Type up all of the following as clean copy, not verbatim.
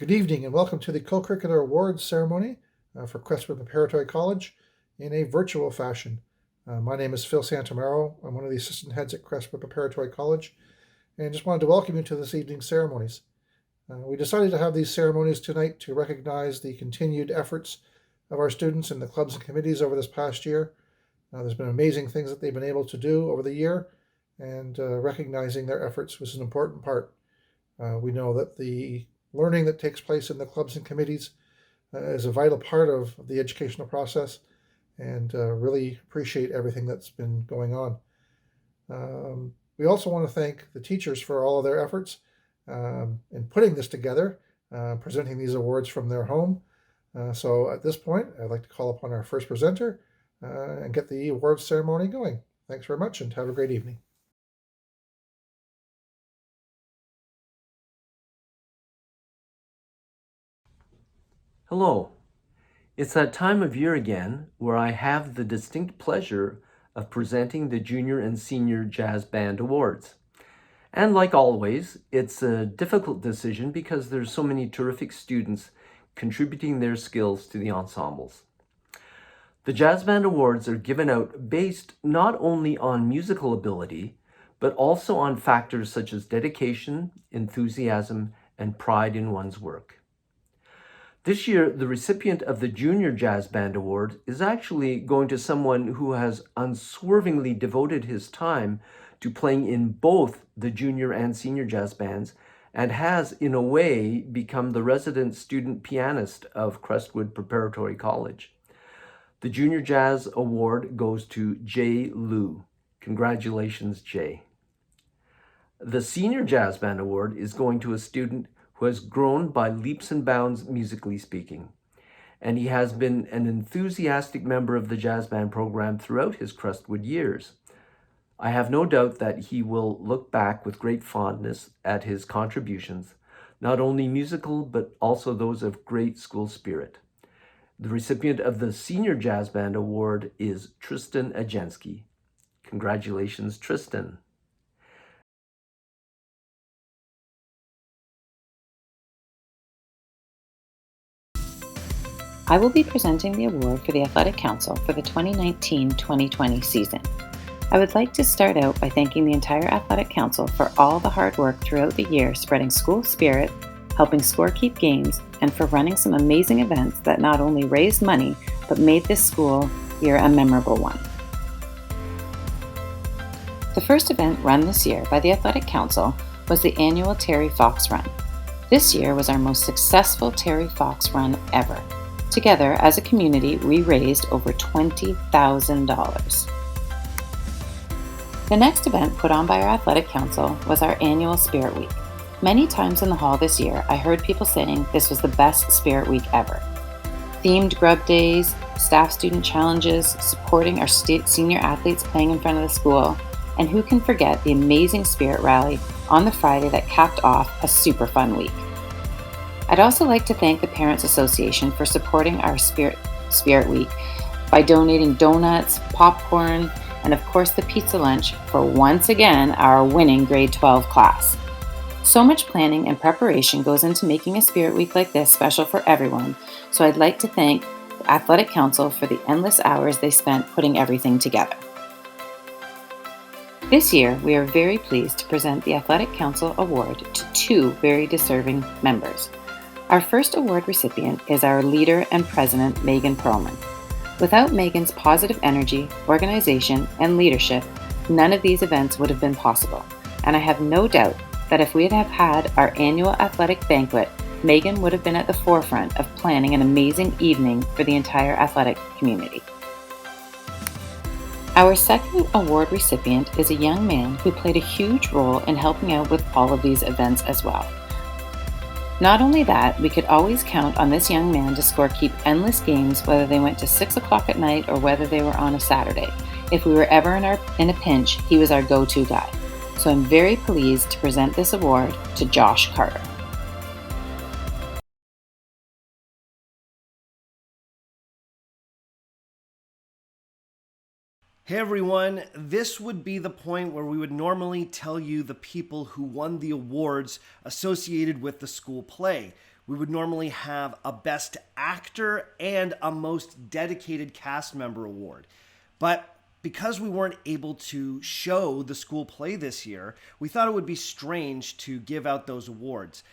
Good evening and welcome to the Co-curricular Awards ceremony for Crestwood Preparatory College in a virtual fashion. My name is Phil Santamaro. I'm one of the assistant heads at Crestwood Preparatory College and just wanted to welcome you to this evening's ceremonies. We decided to have these ceremonies tonight to recognize the continued efforts of our students in the clubs and committees over this past year. There's been amazing things that they've been able to do over the year, and recognizing their efforts was an important part. We know that the learning that takes place in the clubs and committees is a vital part of the educational process, and really appreciate everything that's been going on. We also want to thank the teachers for all of their efforts in putting this together, presenting these awards from their home. So at this point, I'd like to call upon our first presenter and get the awards ceremony going. Thanks very much and have a great evening. Hello. It's that time of year again where I have the distinct pleasure of presenting the Junior and Senior Jazz Band Awards. And like always, it's a difficult decision because there's so many terrific students contributing their skills to the ensembles. The Jazz Band Awards are given out based not only on musical ability, but also on factors such as dedication, enthusiasm, and pride in one's work. This year, the recipient of the Junior Jazz Band Award is actually going to someone who has unswervingly devoted his time to playing in both the junior and senior jazz bands, and has, in a way, become the resident student pianist of Crestwood Preparatory College. The Junior Jazz Award goes to Jay Liu. Congratulations, Jay. The Senior Jazz Band Award is going to a student who has grown by leaps and bounds musically speaking, and he has been an enthusiastic member of the jazz band program throughout his Crestwood years. I have no doubt that he will look back with great fondness at his contributions, not only musical but also those of great school spirit. The recipient of the Senior Jazz Band Award is Tristan Ajensky. Congratulations, Tristan. I will be presenting the award for the Athletic Council for the 2019-2020 season. I would like to start out by thanking the entire Athletic Council for all the hard work throughout the year spreading school spirit, helping scorekeep games, and for running some amazing events that not only raised money, but made this school year a memorable one. The first event run this year by the Athletic Council was the annual Terry Fox Run. This year was our most successful Terry Fox Run ever. Together, as a community, we raised over $20,000. The next event put on by our Athletic Council was our annual Spirit Week. Many times in the hall this year, I heard people saying this was the best Spirit Week ever. Themed grub days, staff-student challenges, supporting our senior athletes playing in front of the school, and who can forget the amazing Spirit Rally on the Friday that capped off a super fun week. I'd also like to thank the Parents Association for supporting our Spirit Week by donating donuts, popcorn, and of course the pizza lunch for once again our winning grade 12 class. So much planning and preparation goes into making a Spirit Week like this special for everyone, so I'd like to thank the Athletic Council for the endless hours they spent putting everything together. This year, we are very pleased to present the Athletic Council Award to two very deserving members. Our first award recipient is our leader and president, Megan Perlman. Without Megan's positive energy, organization, and leadership, none of these events would have been possible. And I have no doubt that if we had had our annual athletic banquet, Megan would have been at the forefront of planning an amazing evening for the entire athletic community. Our second award recipient is a young man who played a huge role in helping out with all of these events as well. Not only that, we could always count on this young man to scorekeep endless games, whether they went to 6 o'clock at night or whether they were on a Saturday. If we were ever in a pinch, he was our go-to guy. So I'm very pleased to present this award to Josh Carter. Hey everyone, this would be the point where we would normally tell you the people who won the awards associated with the school play. we would normally have a Best Actor and a Most Dedicated Cast Member award. But because we weren't able to show the school play this year, we thought it would be strange to give out those awards.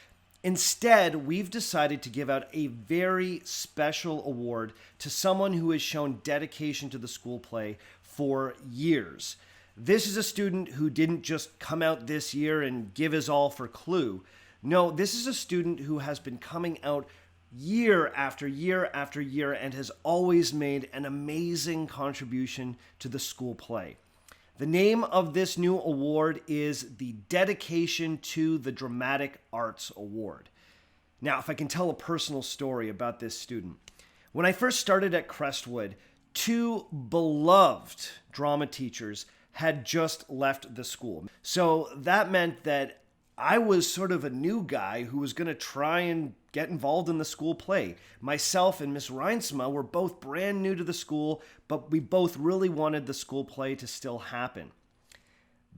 Instead, we've decided to give out a very special award to someone who has shown dedication to the school play for years. This is a student who didn't just come out this year and give his all for Clue. No, this is a student who has been coming out year after year after year and has always made an amazing contribution to the school play. The name of this new award is the Dedication to the Dramatic Arts Award. Now, if I can tell a personal story about this student. When I first started at Crestwood, 2 beloved drama teachers had just left the school. So that meant that I was sort of a new guy who was going to try and get involved in the school play. Myself and Miss Reinsma were both brand new to the school, but we both really wanted the school play to still happen.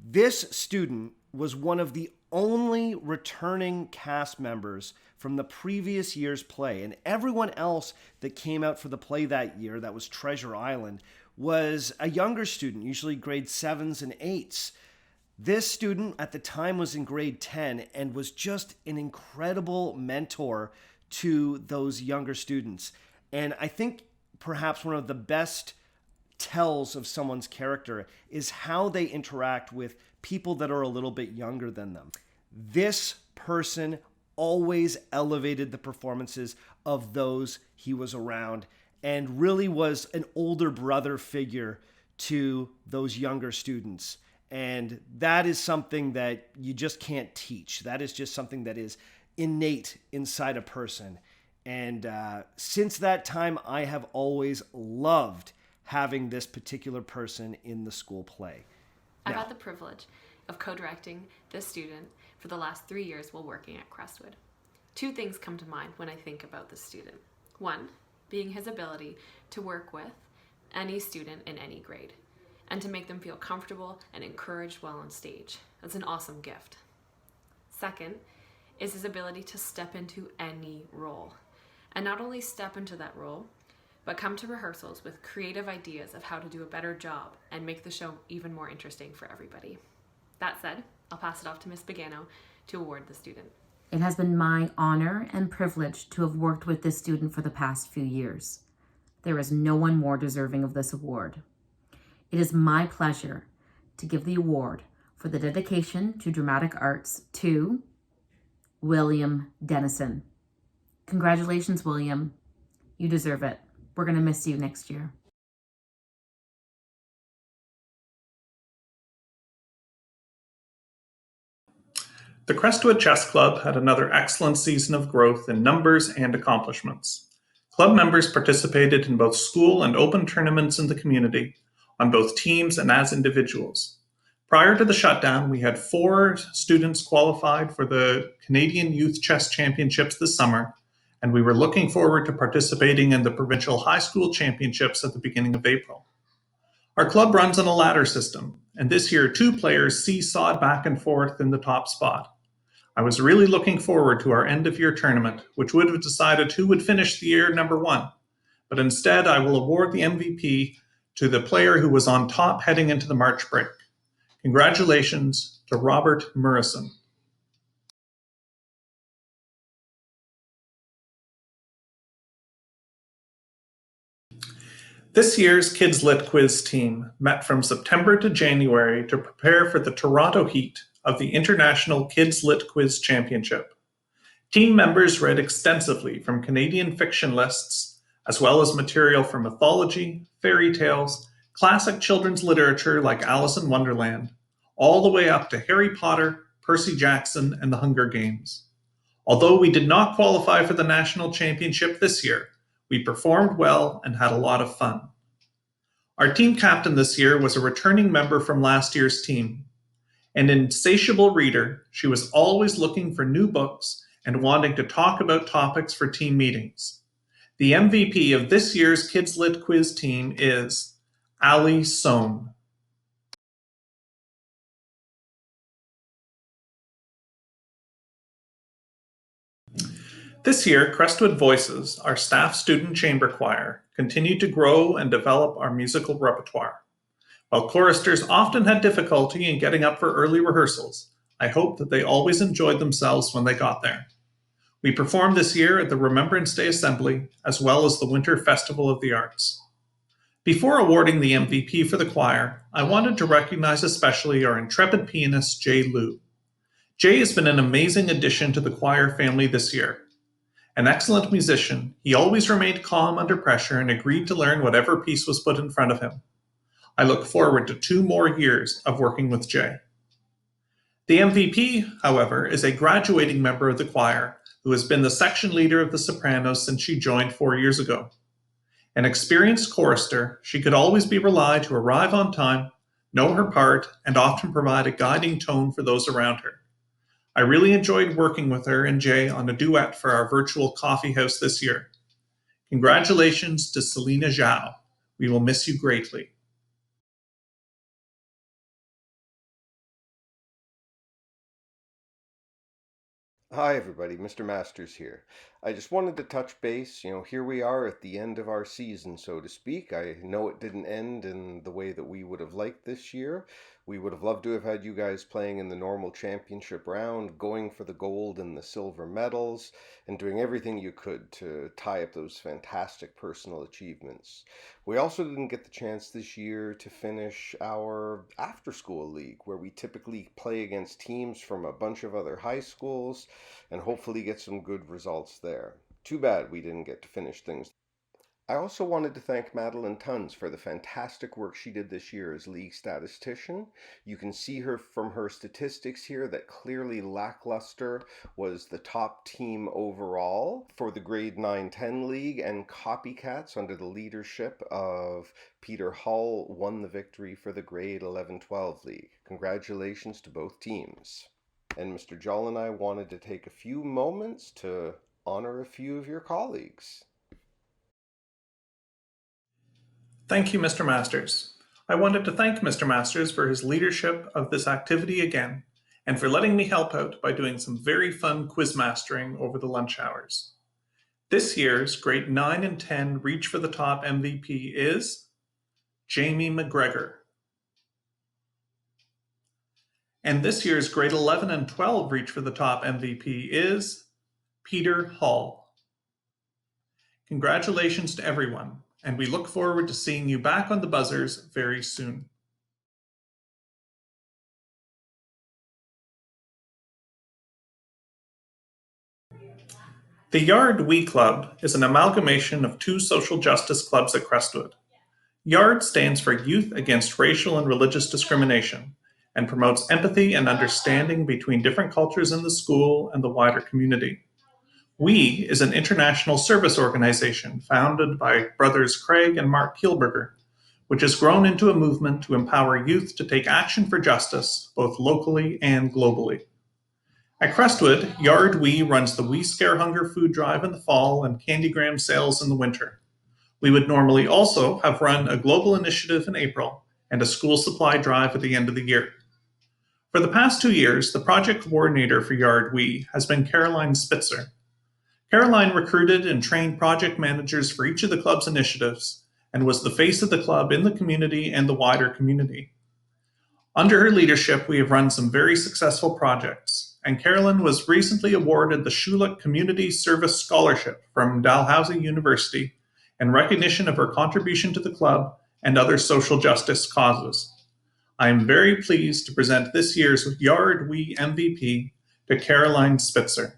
This student was one of the only returning cast members from the previous year's play, and everyone else that came out for the play that year, that was Treasure Island, was a younger student, usually grade 7s and 8s. This student at the time was in grade 10 and was just an incredible mentor to those younger students. And I think perhaps one of the best tells of someone's character is how they interact with people that are a little bit younger than them. This person always elevated the performances of those he was around and really was an older brother figure to those younger students. And that is something that you just can't teach. That is just something that is innate inside a person. And since that time, I have always loved having this particular person in the school play. I've had the privilege of co-directing this student for the last 3 years while working at Crestwood. 2 things come to mind when I think about this student. 1, being his ability to work with any student in any grade, and to make them feel comfortable and encouraged while on stage. That's an awesome gift. 2nd is his ability to step into any role. And not only step into that role, but come to rehearsals with creative ideas of how to do a better job and make the show even more interesting for everybody. That said, I'll pass it off to Ms. Pagano to award the student. It has been my honor and privilege to have worked with this student for the past few years. There is no one more deserving of this award. It is my pleasure to give the award for the dedication to dramatic arts to William Dennison. Congratulations, William. You deserve it. We're going to miss you next year. The Crestwood Chess Club had another excellent season of growth in numbers and accomplishments. Club members participated in both school and open tournaments in the community, on both teams and as individuals. Prior to the shutdown, we had 4 students qualified for the Canadian Youth Chess Championships this summer, and we were looking forward to participating in the Provincial High School Championships at the beginning of April. Our club runs on a ladder system, and this year 2 players seesawed back and forth in the top spot. I was really looking forward to our end-of-year tournament, which would have decided who would finish the year number 1, but instead I will award the MVP to the player who was on top heading into the March break. Congratulations to Robert Murrison. This year's Kids Lit Quiz team met from September to January to prepare for the Toronto heat of the International Kids Lit Quiz Championship. Team members read extensively from Canadian fiction lists, as well as material from mythology, fairy tales, classic children's literature like Alice in Wonderland, all the way up to Harry Potter, Percy Jackson, and the Hunger Games. Although we did not qualify for the national championship this year, we performed well and had a lot of fun. Our team captain this year was a returning member from last year's team. An insatiable reader, she was always looking for new books and wanting to talk about topics for team meetings. The MVP of this year's Kids Lit Quiz team is Ali Sohn. This year, Crestwood Voices, our staff student chamber choir, continued to grow and develop our musical repertoire. While choristers often had difficulty in getting up for early rehearsals, I hope that they always enjoyed themselves when they got there. We performed this year at the Remembrance Day Assembly, as well as the Winter Festival of the Arts. Before awarding the MVP for the choir, I wanted to recognize especially our intrepid pianist, Jay Liu. Jay has been an amazing addition to the choir family this year. An excellent musician, he always remained calm under pressure and agreed to learn whatever piece was put in front of him. I look forward to 2 more years of working with Jay. The MVP, however, is a graduating member of the choir who has been the section leader of the sopranos since she joined 4 years ago. An experienced chorister, she could always be relied to arrive on time, know her part, and often provide a guiding tone for those around her. I really enjoyed working with her and Jay on a duet for our virtual coffee house this year. Congratulations to Selena Zhao. We will miss you greatly. Hi everybody, Mr. Masters here. I just wanted to touch base, here we are at the end of our season, so to speak. I know it didn't end in the way that we would have liked this year. We would have loved to have had you guys playing in the normal championship round, going for the gold and the silver medals, and doing everything you could to tie up those fantastic personal achievements. We also didn't get the chance this year to finish our after-school league, where we typically play against teams from a bunch of other high schools and hopefully get some good results there. Too bad we didn't get to finish things. I also wanted to thank Madeline Tons for the fantastic work she did this year as league statistician. You can see her from her statistics here that clearly Lackluster was the top team overall for the grade 9-10 league, and Copycats under the leadership of Peter Hull won the victory for the grade 11-12 league. Congratulations to both teams. And Mr. Joll and I wanted to take a few moments to honor a few of your colleagues. Thank you, Mr. Masters. I wanted to thank Mr. Masters for his leadership of this activity again, and for letting me help out by doing some very fun quiz mastering over the lunch hours. This year's grade 9 and 10 Reach for the Top MVP is Jamie McGregor. And this year's grade 11 and 12 Reach for the Top MVP is Peter Hull. Congratulations to everyone, and we look forward to seeing you back on the buzzers very soon. The Yard We Club is an amalgamation of 2 social justice clubs at Crestwood. Yard stands for Youth Against Racial and Religious Discrimination and promotes empathy and understanding between different cultures in the school and the wider community. We is an international service organization founded by brothers Craig and Mark Kielberger, which has grown into a movement to empower youth to take action for justice, both locally and globally. At Crestwood, Yard We runs the We Scare Hunger food drive in the fall and Candygram sales in the winter. We would normally also have run a global initiative in April and a school supply drive at the end of the year. For the past 2 years, the project coordinator for Yard We has been Caroline Spitzer. Caroline recruited and trained project managers for each of the club's initiatives and was the face of the club in the community and the wider community. Under her leadership, we have run some very successful projects, and Caroline was recently awarded the Schulich Community Service Scholarship from Dalhousie University in recognition of her contribution to the club and other social justice causes. I am very pleased to present this year's Yard We MVP to Caroline Spitzer.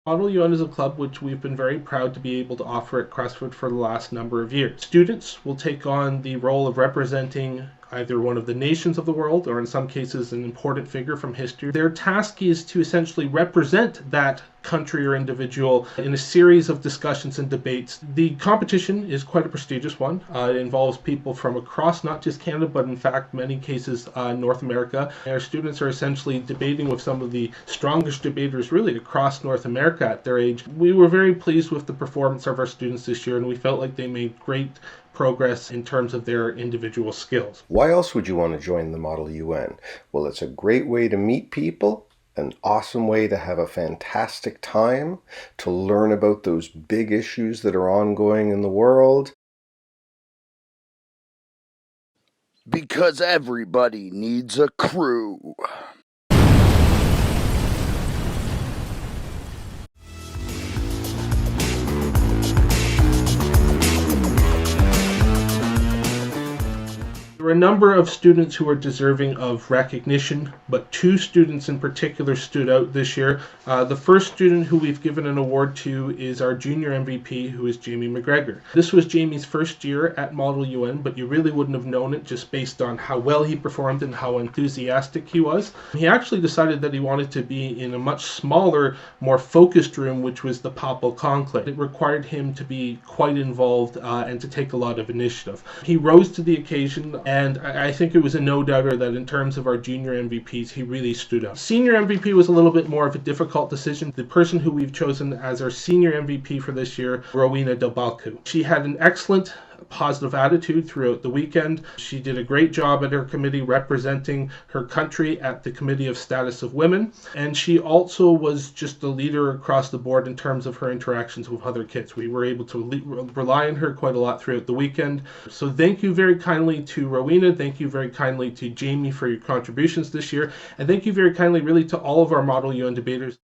Model UN is a club which we've been very proud to be able to offer at Crestwood for the last number of years. Students will take on the role of representing either one of the nations of the world, or in some cases an important figure from history. Their task is to essentially represent that country or individual in a series of discussions and debates. The competition is quite a prestigious one. It involves people from across not just Canada, but in fact, many cases, North America. Our students are essentially debating with some of the strongest debaters really across North America at their age. We were very pleased with the performance of our students this year, and we felt like they made great progress in terms of their individual skills. Why else would you want to join the Model UN? Well, it's a great way to meet people, an awesome way to have a fantastic time, to learn about those big issues that are ongoing in the world. Because everybody needs a crew. There were a number of students who are deserving of recognition, but two students in particular stood out this year. The first student who we've given an award to is our junior MVP, who is Jamie McGregor. This was Jamie's first year at Model UN, but you really wouldn't have known it just based on how well he performed and how enthusiastic he was. He actually decided that he wanted to be in a much smaller, more focused room, which was the Papal Conclave. It required him to be quite involved and to take a lot of initiative. He rose to the occasion, and I think it was a no-doubter that in terms of our junior MVPs, he really stood out. Senior MVP was a little bit more of a difficult decision. The person who we've chosen as our senior MVP for this year, Rowena Delbalcu. She had an excellent positive attitude throughout the weekend. She did a great job at her committee representing her country at the Committee of Status of Women, and she also was just a leader across the board in terms of her interactions with other kids. We were able to rely on her quite a lot throughout the weekend. So thank you very kindly to Rowena, thank you very kindly to Jamie for your contributions this year, and thank you very kindly really to all of our Model UN debaters.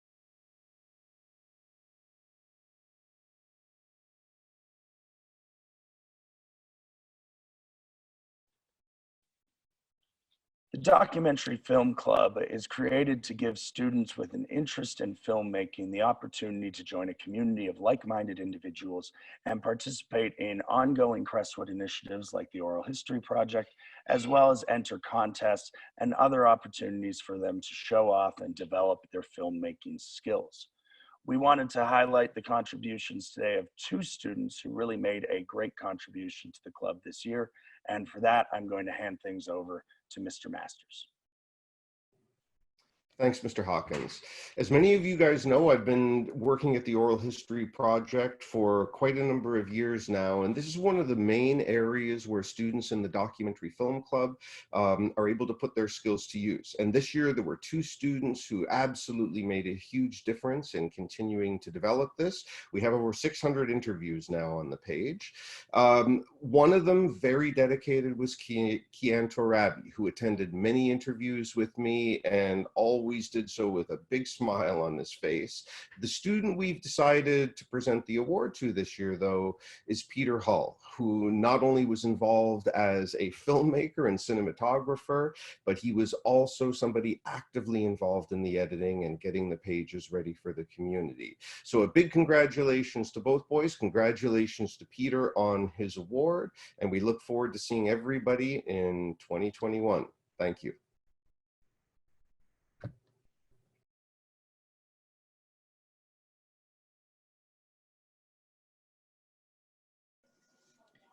The Documentary Film Club is created to give students with an interest in filmmaking the opportunity to join a community of like-minded individuals and participate in ongoing Crestwood initiatives like the Oral History Project, as well as enter contests and other opportunities for them to show off and develop their filmmaking skills. We wanted to highlight the contributions today of two students who really made a great contribution to the club this year. And for that, I'm going to hand things over to Mr. Masters. Thanks, Mr. Hawkins. As many of you guys know, I've been working at the Oral History Project for quite a number of years now, and this is one of the main areas where students in the Documentary Film Club are able to put their skills to use. And this year, there were two students who absolutely made a huge difference in continuing to develop this. We have over 600 interviews now on the page. One of them, very dedicated, was Kian Torabi, who attended many interviews with me and always did so with a big smile on his face. The student we've decided to present the award to this year, though, is Peter Hull, who not only was involved as a filmmaker and cinematographer, but he was also somebody actively involved in the editing and getting the pages ready for the community. So a big congratulations to both boys. Congratulations to Peter on his award, and we look forward to seeing everybody in 2021. Thank you.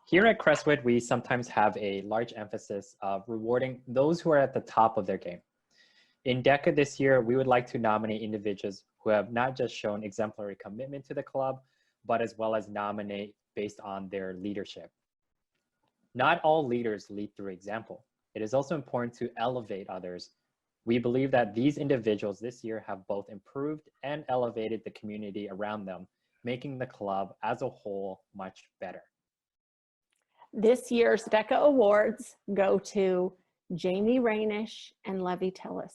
Here at Crestwood, we sometimes have a large emphasis of rewarding those who are at the top of their game. In DECA this year, we would like to nominate individuals who have not just shown exemplary commitment to the club, but as well as nominate based on their leadership. Not all leaders lead through example. It is also important to elevate others. We believe that these individuals this year have both improved and elevated the community around them, making the club as a whole much better. This year's DECA awards go to Jamie Rainish and Levy Tillis.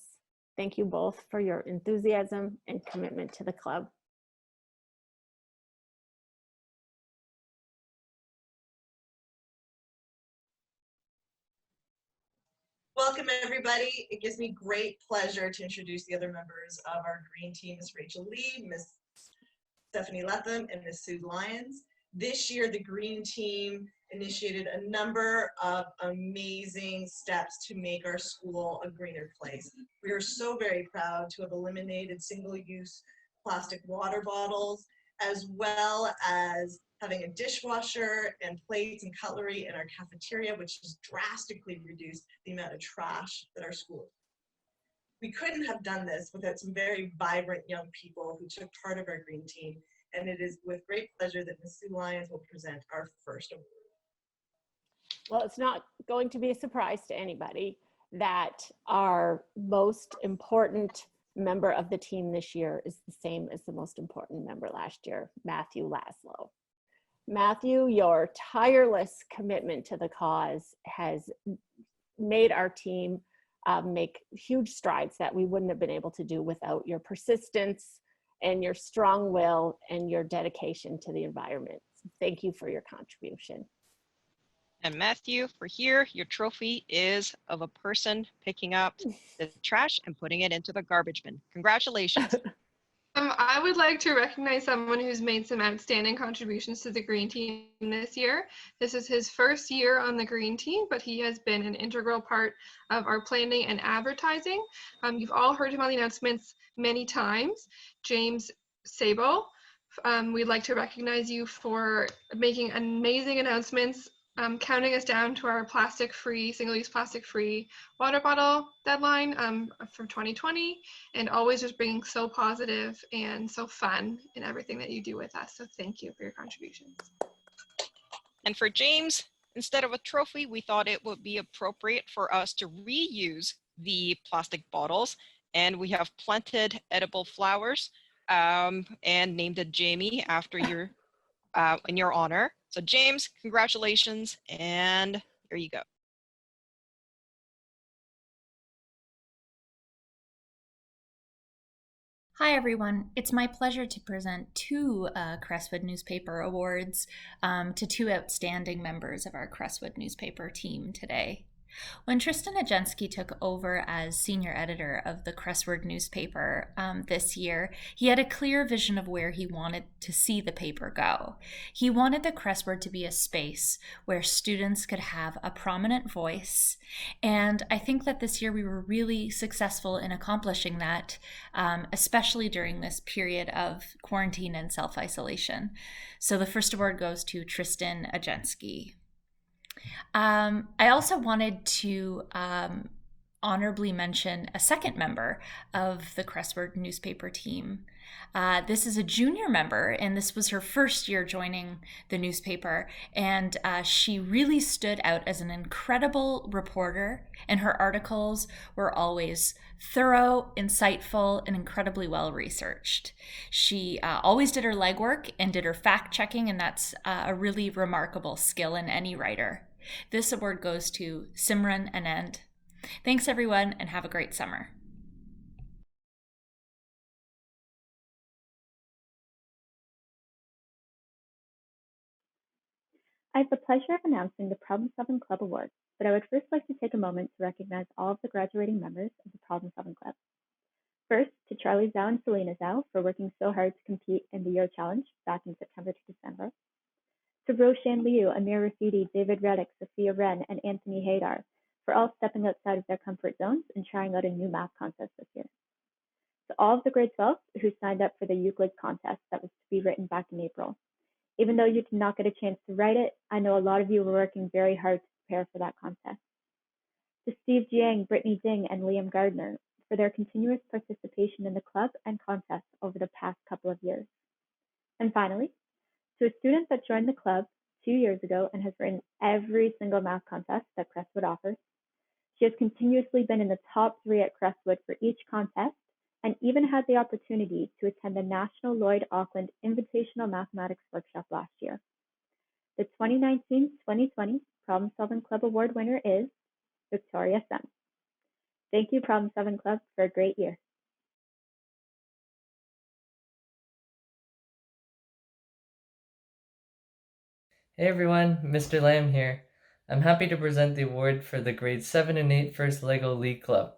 Thank you both for your enthusiasm and commitment to the club. Welcome, everybody. It gives me great pleasure to introduce the other members of our green team, Ms. Rachel Lee, Ms. Stephanie Letham, and Ms. Sue Lyons. This year, the green team initiated a number of amazing steps to make our school a greener place. We are so very proud to have eliminated single-use plastic water bottles, as well as having a dishwasher and plates and cutlery in our cafeteria, which has drastically reduced the amount of trash that our school. We couldn't have done this without some very vibrant young people who took part of our green team, and it is with great pleasure that Ms. Sue Lyons will present our first award. Well, it's not going to be a surprise to anybody that our most important member of the team this year is the same as the most important member last year, Matthew Laszlo. Matthew, your tireless commitment to the cause has made our team make huge strides that we wouldn't have been able to do without your persistence and your strong will and your dedication to the environment. So thank you for your contribution. And Matthew, for here, your trophy is of a person picking up the trash and putting it into the garbage bin. Congratulations. I would like to recognize someone who's made some outstanding contributions to the Green Team this year. This is his first year on the Green Team, but he has been an integral part of our planning and advertising. You've all heard him on the announcements many times. James Sabo, we'd like to recognize you for making amazing announcements, counting us down to our plastic-free, single-use plastic-free water bottle deadline for 2020, and always just being so positive and so fun in everything that you do with us. So thank you for your contributions. And for James, instead of a trophy, we thought it would be appropriate for us to reuse the plastic bottles, and we have planted edible flowers and named it Jamie after your in your honor. So James, congratulations, and here you go. Hi everyone, it's my pleasure to present two Crestwood newspaper awards to two outstanding members of our Crestwood newspaper team today. When Tristan Ajensky took over as senior editor of the Crestwood newspaper this year, he had a clear vision of where he wanted to see the paper go. He wanted the Crestwood to be a space where students could have a prominent voice, and I think that this year we were really successful in accomplishing that, especially during this period of quarantine and self-isolation. So the first award goes to Tristan Ajensky. I also wanted to honorably mention a second member of the Crestwood newspaper team. This is a junior member, and this was her first year joining the newspaper, and she really stood out as an incredible reporter, and her articles were always thorough, insightful, and incredibly well researched. She always did her legwork and did her fact checking, and that's a really remarkable skill in any writer. This award goes to Simran Anand. Thanks everyone, and have a great summer. I have the pleasure of announcing the Problem Solving Club Awards, but I would first like to take a moment to recognize all of the graduating members of the Problem Solving Club. First, to Charlie Zhao and Selena Zhao for working so hard to compete in the Year Challenge back in September to December. To Roshan Liu, Amir Rafidi, David Reddick, Sophia Wren, and Anthony Haydar for all stepping outside of their comfort zones and trying out a new math contest this year. To all of the grade 12s who signed up for the Euclid contest that was to be written back in April. Even though you did not get a chance to write it, I know a lot of you were working very hard to prepare for that contest. To Steve Jiang, Brittany Ding, and Liam Gardner for their continuous participation in the club and contest over the past couple of years. And finally, to a student that joined the club 2 years ago and has written every single math contest that Crestwood offers. She has continuously been in the top 3 at Crestwood for each contest and even had the opportunity to attend the National Lloyd Auckland Invitational Mathematics Workshop last year. The 2019-2020 Problem Solving Club Award winner is Victoria Sun. Thank you, Problem Solving Club, for a great year. Hey everyone, Mr. Lamb here. I'm happy to present the award for the grade 7 and 8 First LEGO League Club.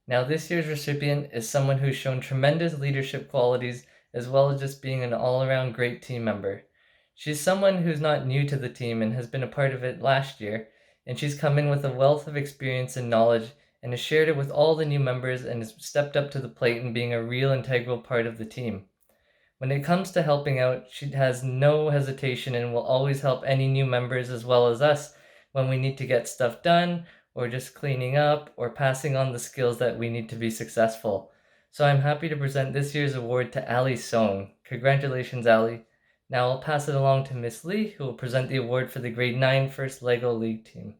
Now this year's recipient is someone who's shown tremendous leadership qualities as well as just being an all-around great team member. She's someone who's not new to the team and has been a part of it last year, and she's come in with a wealth of experience and knowledge and has shared it with all the new members and has stepped up to the plate in being a real integral part of the team. When it comes to helping out, she has no hesitation and will always help any new members as well as us when we need to get stuff done, or just cleaning up, or passing on the skills that we need to be successful. So I'm happy to present this year's award to Ali Song. Congratulations, Ali. Now I'll pass it along to Miss Lee, who will present the award for the Grade 9 First LEGO League team.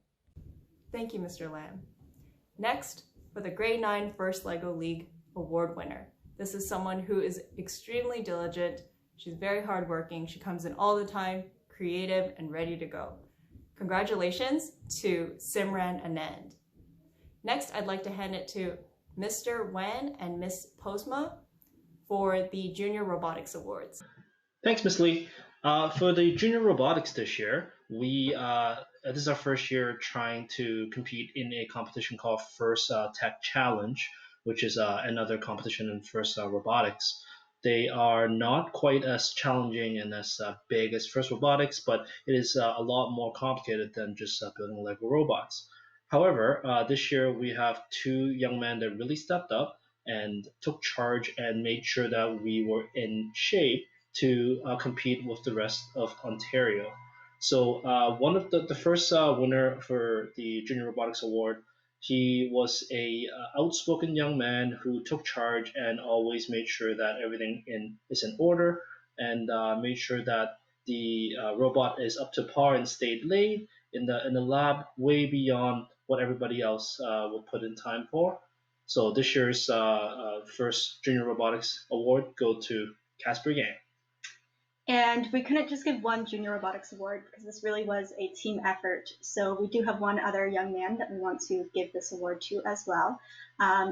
Thank you, Mr. Lamb. Next, for the Grade 9 First LEGO League award winner. This is someone who is extremely diligent. She's very hardworking. She comes in all the time, creative, and ready to go. Congratulations to Simran Anand. Next, I'd like to hand it to Mr. Wan and Miss Posma for the Junior Robotics Awards. Thanks, Miss Lee. For the Junior Robotics this year, this is our first year trying to compete in a competition called First Tech Challenge, which is another competition in First Robotics. They are not quite as challenging and as big as First Robotics, but it is a lot more complicated than just building Lego robots. However, this year we have two young men that really stepped up and took charge and made sure that we were in shape to compete with the rest of Ontario. So one of the first winner for the Junior Robotics Award, he was a outspoken young man who took charge and always made sure that everything is in order, and made sure that the robot is up to par and stayed late in the lab way beyond what everybody else would put in time for. So this year's first Junior Robotics Award go to Casper Yang. And we couldn't just give one Junior Robotics Award because this really was a team effort. So we do have one other young man that we want to give this award to as well.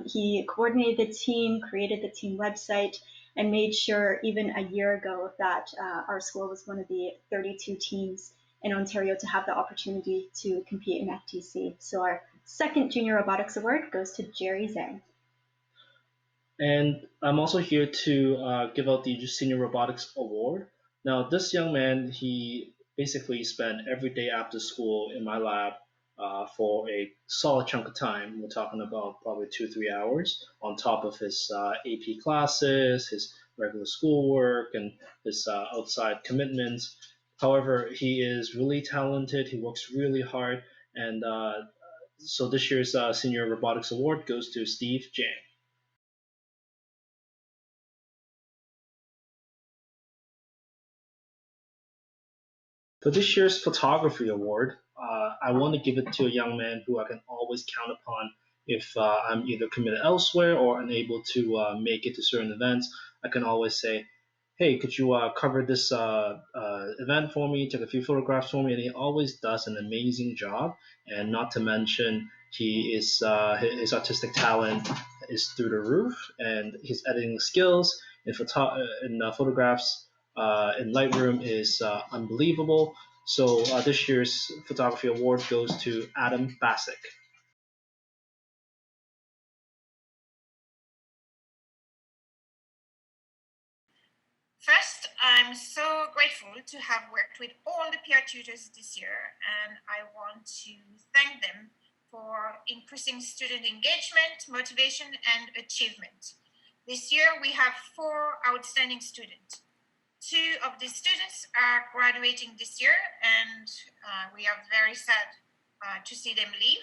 He coordinated the team, created the team website, and made sure even a year ago that our school was one of the 32 teams in Ontario to have the opportunity to compete in FTC. So our second Junior Robotics Award goes to Jerry Zhang. And I'm also here to give out the Senior Robotics Award. Now, this young man, he basically spent every day after school in my lab for a solid chunk of time. We're talking about probably 2-3 hours on top of his AP classes, his regular schoolwork, and his outside commitments. However, he is really talented. He works really hard. And so this year's Senior Robotics Award goes to Steve Jang. For this year's photography award, I want to give it to a young man who I can always count upon if I'm either committed elsewhere or unable to make it to certain events. I can always say, hey, could you cover this event for me, take a few photographs for me? And he always does an amazing job. And not to mention, his artistic talent is through the roof, and his editing skills in photographs in Lightroom is unbelievable. So this year's photography award goes to Adam Bassick. First, I'm so grateful to have worked with all the peer tutors this year, and I want to thank them for increasing student engagement, motivation, and achievement. This year, we have 4 outstanding students. 2 of these students are graduating this year, and we are very sad to see them leave.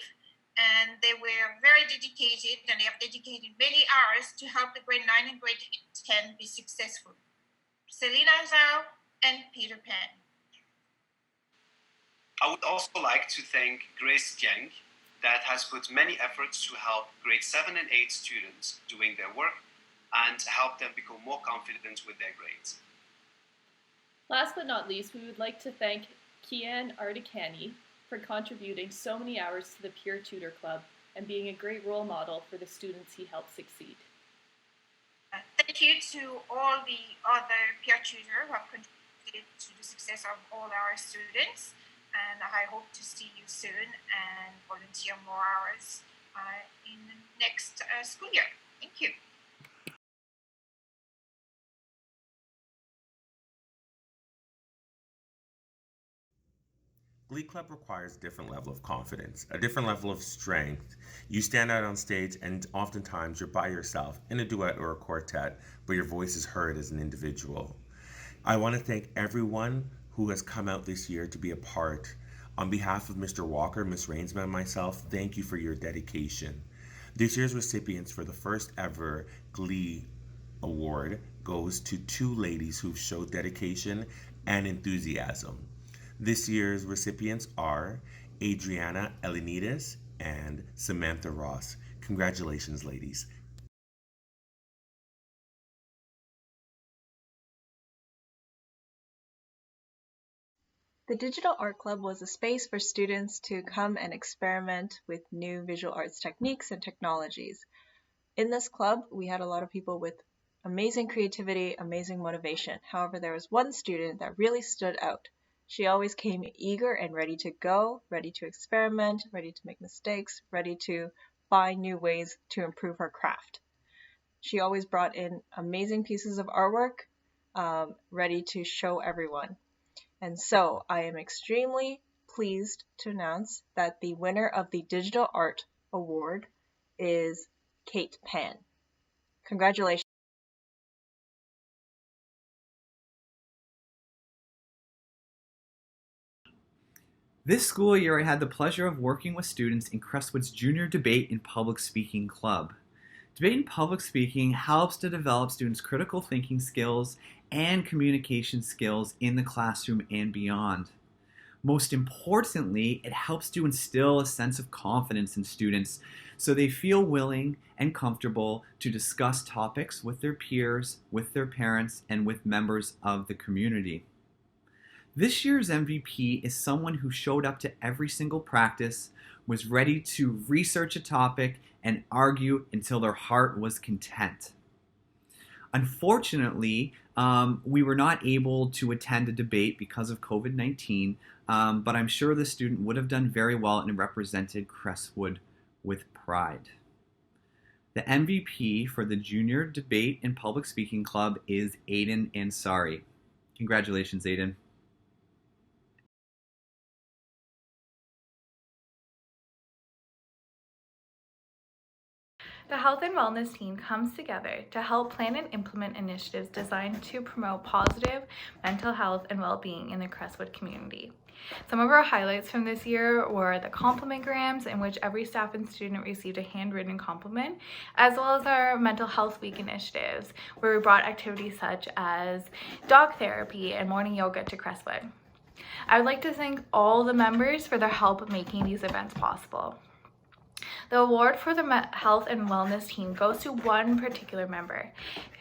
And they were very dedicated, and they have dedicated many hours to help the grade 9 and grade 10 be successful. Selena Zhao and Peter Pan. I would also like to thank Grace Jiang, that has put many efforts to help grade 7 and 8 students doing their work and help them become more confident with their grades. Last but not least, we would like to thank Kian Ardikani for contributing so many hours to the Peer Tutor Club and being a great role model for the students he helped succeed. Thank you to all the other peer tutors who have contributed to the success of all our students, and I hope to see you soon and volunteer more hours in the next school year. Thank you. Glee Club requires a different level of confidence, a different level of strength. You stand out on stage and oftentimes you're by yourself in a duet or a quartet, but your voice is heard as an individual. I want to thank everyone who has come out this year to be a part. On behalf of Mr. Walker, Ms. Rainsman, and myself, thank you for your dedication. This year's recipients for the first ever Glee Award goes to two ladies who've showed dedication and enthusiasm. This year's recipients are Adriana Elenides and Samantha Ross. Congratulations, ladies. The Digital Art Club was a space for students to come and experiment with new visual arts techniques and technologies. In this club, we had a lot of people with amazing creativity, amazing motivation. However, there was one student that really stood out. She always came eager and ready to go, ready to experiment, ready to make mistakes, ready to find new ways to improve her craft. She always brought in amazing pieces of artwork, ready to show everyone. And so I am extremely pleased to announce that the winner of the Digital Art Award is Kate Pan. Congratulations. This school year, I had the pleasure of working with students in Crestwood's Junior Debate and Public Speaking Club. Debate and public speaking helps to develop students' critical thinking skills and communication skills in the classroom and beyond. Most importantly, it helps to instill a sense of confidence in students so they feel willing and comfortable to discuss topics with their peers, with their parents, and with members of the community. This year's MVP is someone who showed up to every single practice, was ready to research a topic and argue until their heart was content. Unfortunately, we were not able to attend a debate because of COVID-19, but I'm sure the student would have done very well and represented Crestwood with pride. The MVP for the Junior Debate and Public Speaking Club is Aiden Ansari. Congratulations, Aiden. The Health and Wellness team comes together to help plan and implement initiatives designed to promote positive mental health and well-being in the Crestwood community. Some of our highlights from this year were the compliment-grams, in which every staff and student received a handwritten compliment, as well as our Mental Health Week initiatives, where we brought activities such as dog therapy and morning yoga to Crestwood. I would like to thank all the members for their help making these events possible. The award for the Health and Wellness team goes to one particular member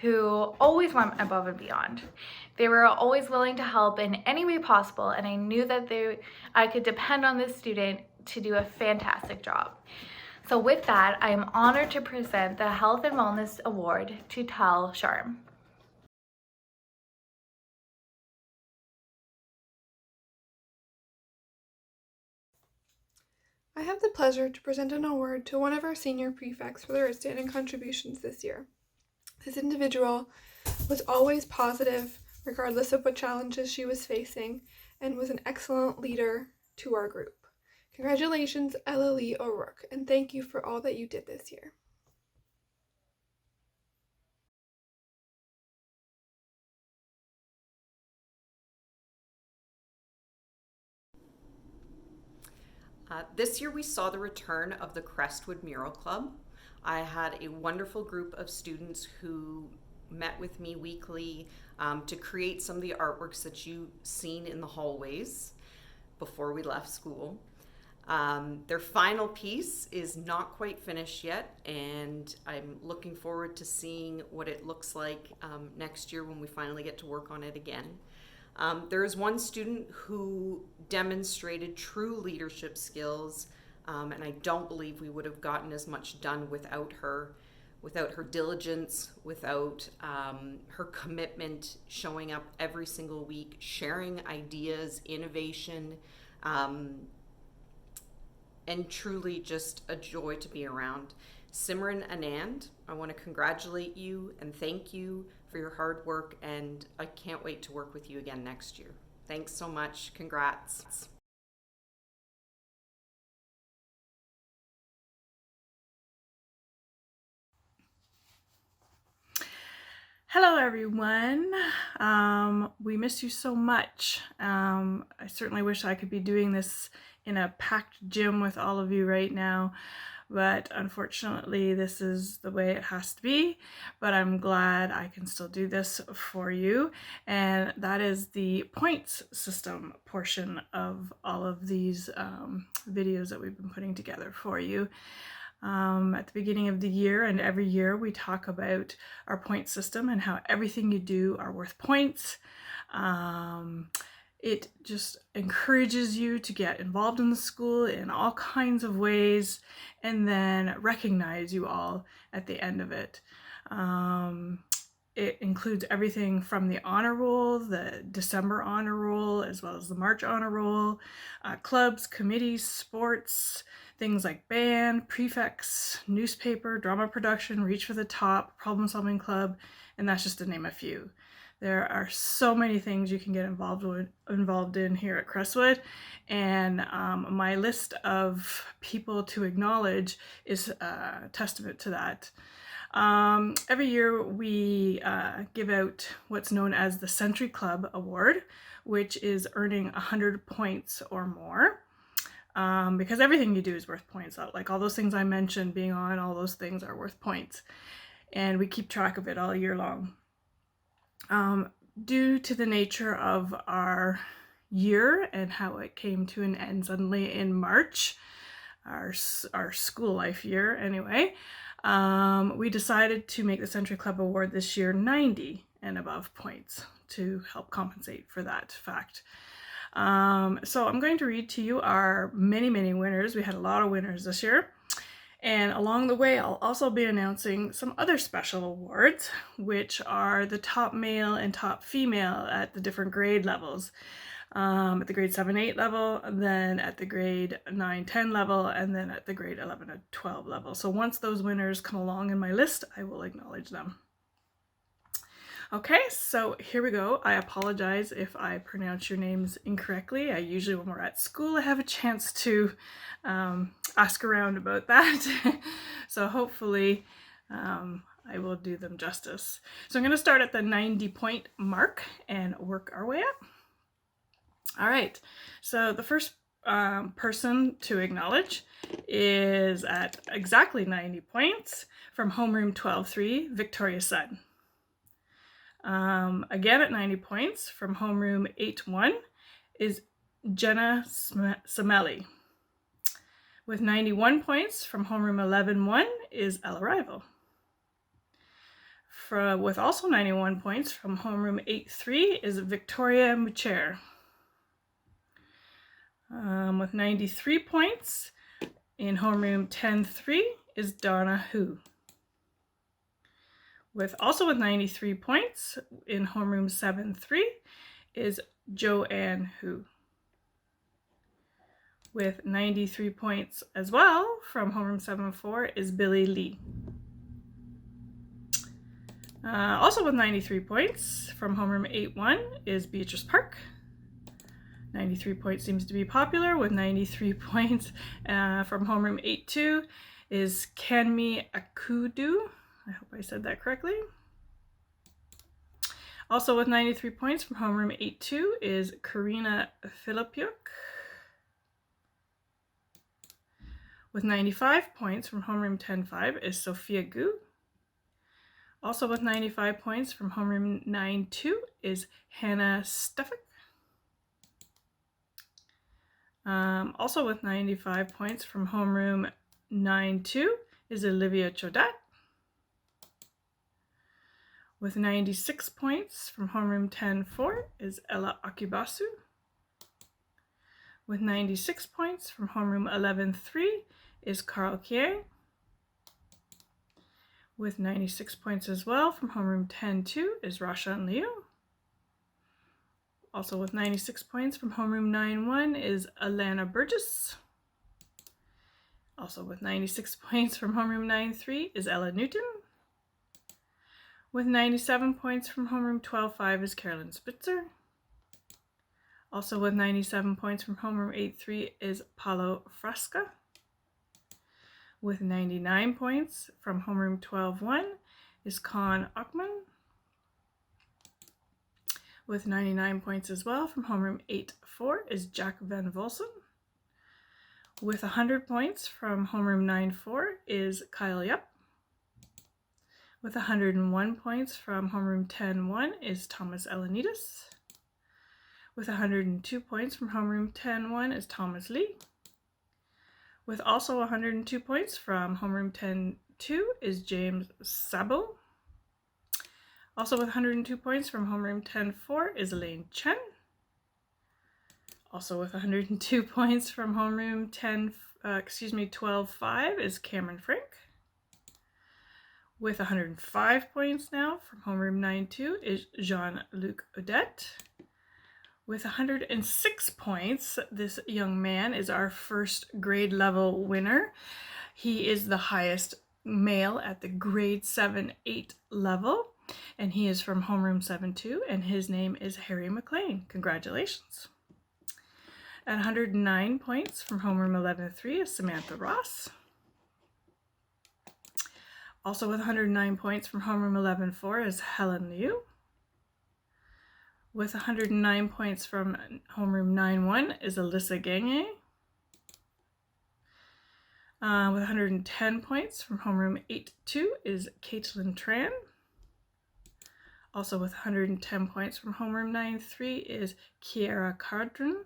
who always went above and beyond. They were always willing to help in any way possible, and I knew that I could depend on this student to do a fantastic job. So with that, I am honored to present the Health and Wellness Award to Tal Sharm. I have the pleasure to present an award to one of our senior prefects for their outstanding contributions this year. This individual was always positive, regardless of what challenges she was facing, and was an excellent leader to our group. Congratulations, Ella Lee O'Rourke, and thank you for all that you did this year. This year we saw the return of the Crestwood Mural Club. I had a wonderful group of students who met with me weekly to create some of the artworks that you've seen in the hallways before we left school. Their final piece is not quite finished yet, and I'm looking forward to seeing what it looks like next year when we finally get to work on it again. There is one student who demonstrated true leadership skills, and I don't believe we would have gotten as much done without her diligence, without her commitment, showing up every single week, sharing ideas, innovation, and truly just a joy to be around. Simran Anand, I want to congratulate you and thank you for your hard work, and I can't wait to work with you again next year. Thanks so much. Congrats. Hello, everyone. We miss you so much. I certainly wish I could be doing this in a packed gym with all of you right now, but unfortunately, this is the way it has to be. But I'm glad I can still do this for you, and that is the points system portion of all of these videos that we've been putting together for you. At the beginning of the year and every year we talk about our point system and how everything you do are worth points. It just encourages you to get involved in the school in all kinds of ways and then recognize you all at the end of it. It includes everything from the honor roll, the December honor roll, as well as the March honor roll, clubs, committees, sports, things like band, prefects, newspaper, drama production, reach for the top, problem solving club, and that's just to name a few. There are so many things you can get involved in here at Crestwood, and my list of people to acknowledge is a testament to that. Every year we give out what's known as the Century Club Award, which is earning 100 points or more. Because everything you do is worth points. Like all those things I mentioned, being on, all those things are worth points. And we keep track of it all year long. Due to the nature of our year and how it came to an end suddenly in March, our school life year anyway, we decided to make the Century Club Award this year 90 and above points to help compensate for that fact. So I'm going to read to you our many winners. We had a lot of winners this year. And along the way, I'll also be announcing some other special awards, which are the top male and top female at the different grade levels. At the grade 7-8 level, then at the grade 9-10 level, and then at the grade 11-12 level. So once those winners come along in my list, I will acknowledge them. Okay, so here we go. I apologize if I pronounce your names incorrectly. I usually, when we're at school, I have a chance to ask around about that. So hopefully I will do them justice. So I'm going to start at the 90-point mark and work our way up. All right, so the first person to acknowledge is at exactly 90 points from homeroom 12-3, Victoria Sutton. Again at 90 points from homeroom 8-1 is Jenna Samelli. With 91 points from homeroom 11-1 is Ella Rival. With also 91 points from homeroom 8-3 is Victoria Mucher. With 93 points in homeroom 10-3 is Donna Hu. With 93 points in homeroom 7-3 is Joanne Hu. With 93 points as well from homeroom 7-4 is Billy Lee. Also with 93 points from homeroom 8-1 is Beatrice Park. 93 points seems to be popular. With 93 points from homeroom 8-2 is Kanmi Akudu. I hope I said that correctly. Also with 93 points from homeroom 8-2 is Karina Filipiuk. With 95 points from homeroom 10-5 is Sophia Gu. Also with 95 points from homeroom 9-2 is Hannah Stefik. Also with 95 points from homeroom 9-2 is Olivia Chodat. With 96 points from homeroom 10-4 is Ella Akibasu. With 96 points from homeroom 11-3 is Carl Kier. With 96 points as well from homeroom 10-2 is Rashan Liu. Also with 96 points from homeroom 9-1 is Alana Burgess. Also with 96 points from homeroom 9-3 is Ella Newton. With 97 points from homeroom 12-5 is Carolyn Spitzer. Also with 97 points from homeroom 8-3 is Paulo Frasca. With 99 points from homeroom 12-1 is Con Ockman. With 99 points as well from homeroom 8-4 is Jack Van Volsen. With 100 points from homeroom 9-4 is Kyle Yup. With 101 points from homeroom 10-1 is Thomas Elenidis. With 102 points from homeroom 10-1 is Thomas Lee. With also 102 points from homeroom 10-2 is James Sabo. Also with 102 points from homeroom 10-4 is Elaine Chen. Also with 102 points from homeroom 12-5 is Cameron Frank. With 105 points now from homeroom 9-2 is Jean-Luc Odette. With 106 points, this young man is our first grade level winner. He is the highest male at the grade 7-8 level, and he is from homeroom 7-2, and his name is Harry McLean. Congratulations. At 109 points from homeroom 11-3 is Samantha Ross. Also with 109 points from homeroom 11-4 is Helen Liu. With 109 points from homeroom 9-1 is Alyssa Gagne. With 110 points from homeroom 8-2 is Caitlin Tran. Also with 110 points from homeroom 9-3 is Kiara Cardron.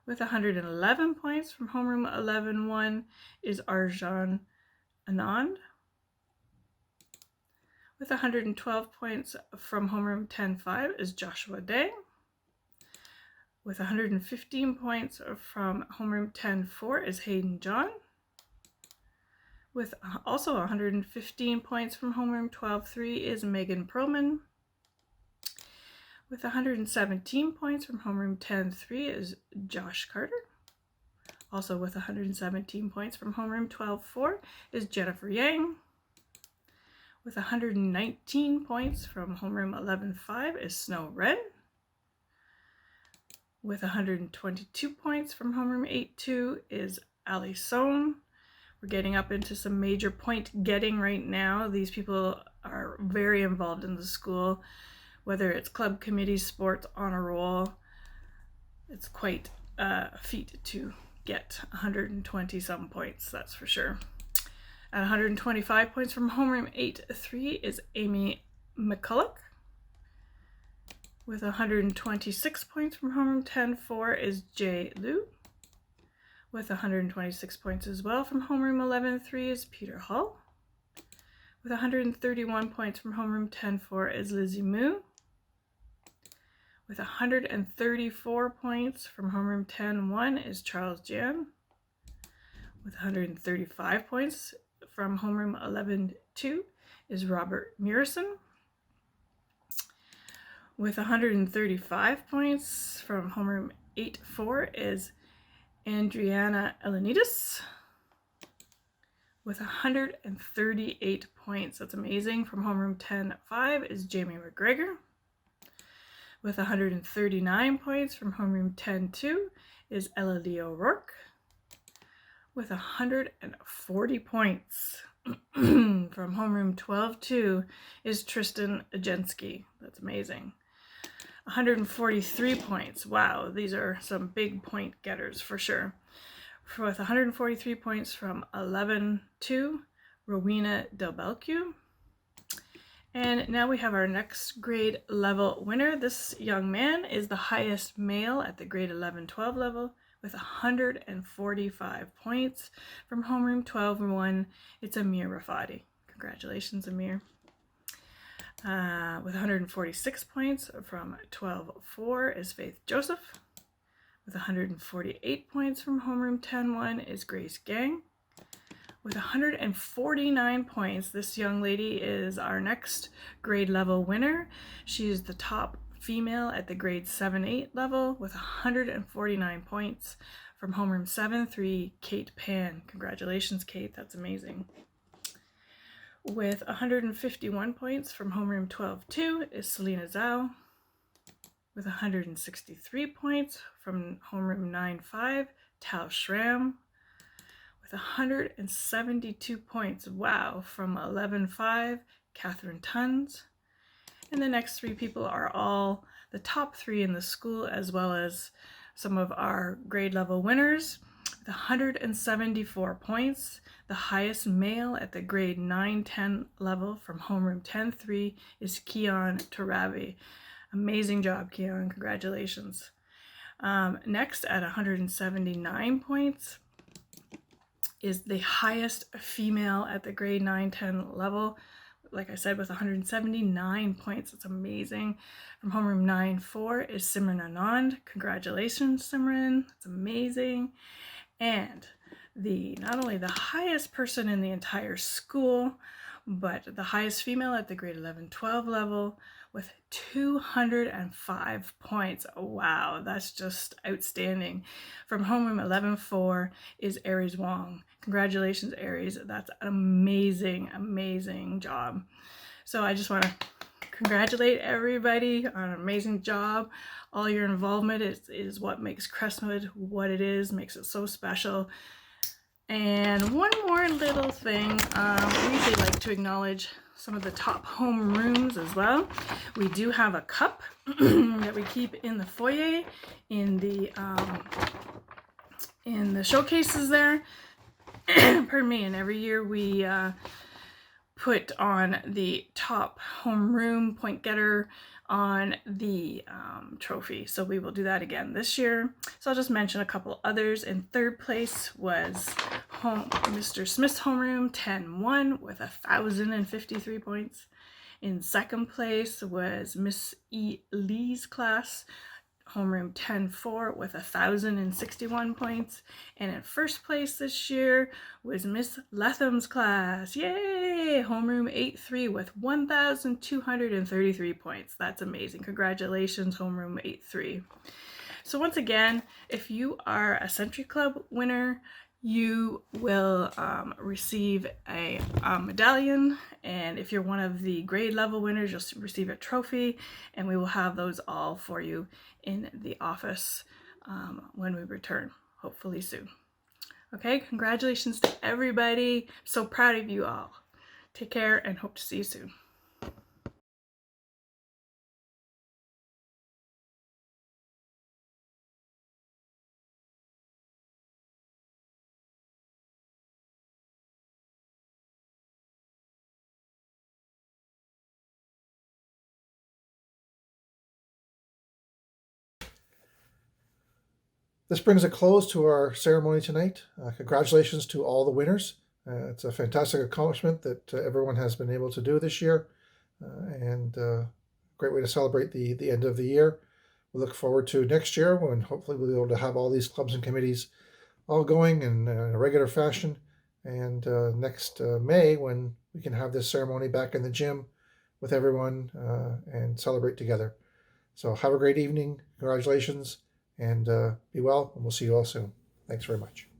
With 111 points from homeroom 11-1 is Arjan Anand. With 112 points from homeroom 10-5 is Joshua Day. With 115 points from homeroom 10-4 is Hayden John. With also 115 points from homeroom 12-3 is Megan Perlman. With 117 points from homeroom 10-3 is Josh Carter. Also with 117 points from homeroom 12-4 is Jennifer Yang. With 119 points from homeroom 11-5 is Snow Wren. With 122 points from homeroom 8-2 is Ali Sohn. We're getting up into some major point getting right now. These people are very involved in the school, whether it's club committee, sports, honor roll. It's quite a feat to get 120 some points, that's for sure. At 125 points from homeroom 8-3 is Amy McCulloch. With 126 points from homeroom 10-4 is Jay Liu. With 126 points as well from homeroom 11-3 is Peter Hull. With 131 points from homeroom 10-4 is Lizzie Moo. With 134 points from homeroom 10-1 is Charles Jan. With 135 points from homeroom 11-2 is Robert Murison. With 135 points from homeroom 8-4 is Andriana Elenidis. With 138 points, that's amazing, from homeroom 10-5 is Jamie McGregor. With 139 points from homeroom 10-2 is Ella Lee O'Rourke. With 140 points from homeroom 12-2 is Tristan Ajensky. That's amazing. 143 points. Wow, these are some big point getters for sure. With 143 points from 11-2, Rowena Del Belcu. And now we have our next grade level winner. This young man is the highest male at the grade 11-12 level with 145 points. From homeroom 12-1, it's Amir Rafati. Congratulations, Amir. With 146 points from 12-4 is Faith Joseph. With 148 points from homeroom 10-1 is Grace Gang. With 149 points, this young lady is our next grade level winner. She is the top female at the grade 7-8 level with 149 points. From homeroom 7-3, Kate Pan. Congratulations, Kate, that's amazing. With 151 points from homeroom 12-2 is Selena Zhao. With 163 points from homeroom 9-5, Tao Schramm. With 172 points, wow, from 11-5, Catherine Tuns. And the next three people are all the top three in the school, as well as some of our grade level winners. With 174 points, the highest male at the grade 9-10 level from homeroom 10-3 is Keon Tarabi. Amazing job, Keon. Congratulations. Next, at 179 points, is the highest female at the grade 9-10 level. Like I said, with 179 points. It's amazing. From homeroom 9-4 is Simran Anand. Congratulations, Simran. It's amazing. And not only the highest person in the entire school, but the highest female at the grade 11-12 level with 205 points. Wow, that's just outstanding. From homeroom 11-4 is Aries Wong. Congratulations, Aries. That's an amazing, amazing job. So I just want to congratulate everybody on an amazing job. All your involvement is what makes Crestwood what it is, makes it so special. And one more little thing, we usually like to acknowledge some of the top home rooms as well. We do have a cup that we keep in the foyer, in the showcases there. Pardon me. And every year we put on the top homeroom point getter on the trophy. So we will do that again this year. So I'll just mention a couple others. In third place was Mr. Smith's homeroom 10-1 with 1,053 points. In second place was Miss E. Lee's class, homeroom 10-4 with 1,061 points. And in first place this year was Miss Letham's class. Yay! Homeroom 8-3 with 1,233 points. That's amazing. Congratulations, homeroom 8-3. So once again, if you are a Century Club winner, you will receive a medallion, and if you're one of the grade level winners, you'll receive a trophy, and we will have those all for you in the office when we return, hopefully soon. Okay, congratulations to everybody. So proud of you all. Take care and hope to see you soon. This brings a close to our ceremony tonight. Congratulations to all the winners. It's a fantastic accomplishment that everyone has been able to do this year, and a great way to celebrate the end of the year. We look forward to next year when hopefully we'll be able to have all these clubs and committees all going in a regular fashion, and next May when we can have this ceremony back in the gym with everyone and celebrate together. So have a great evening. Congratulations. And be well, and we'll see you all soon. Thanks very much.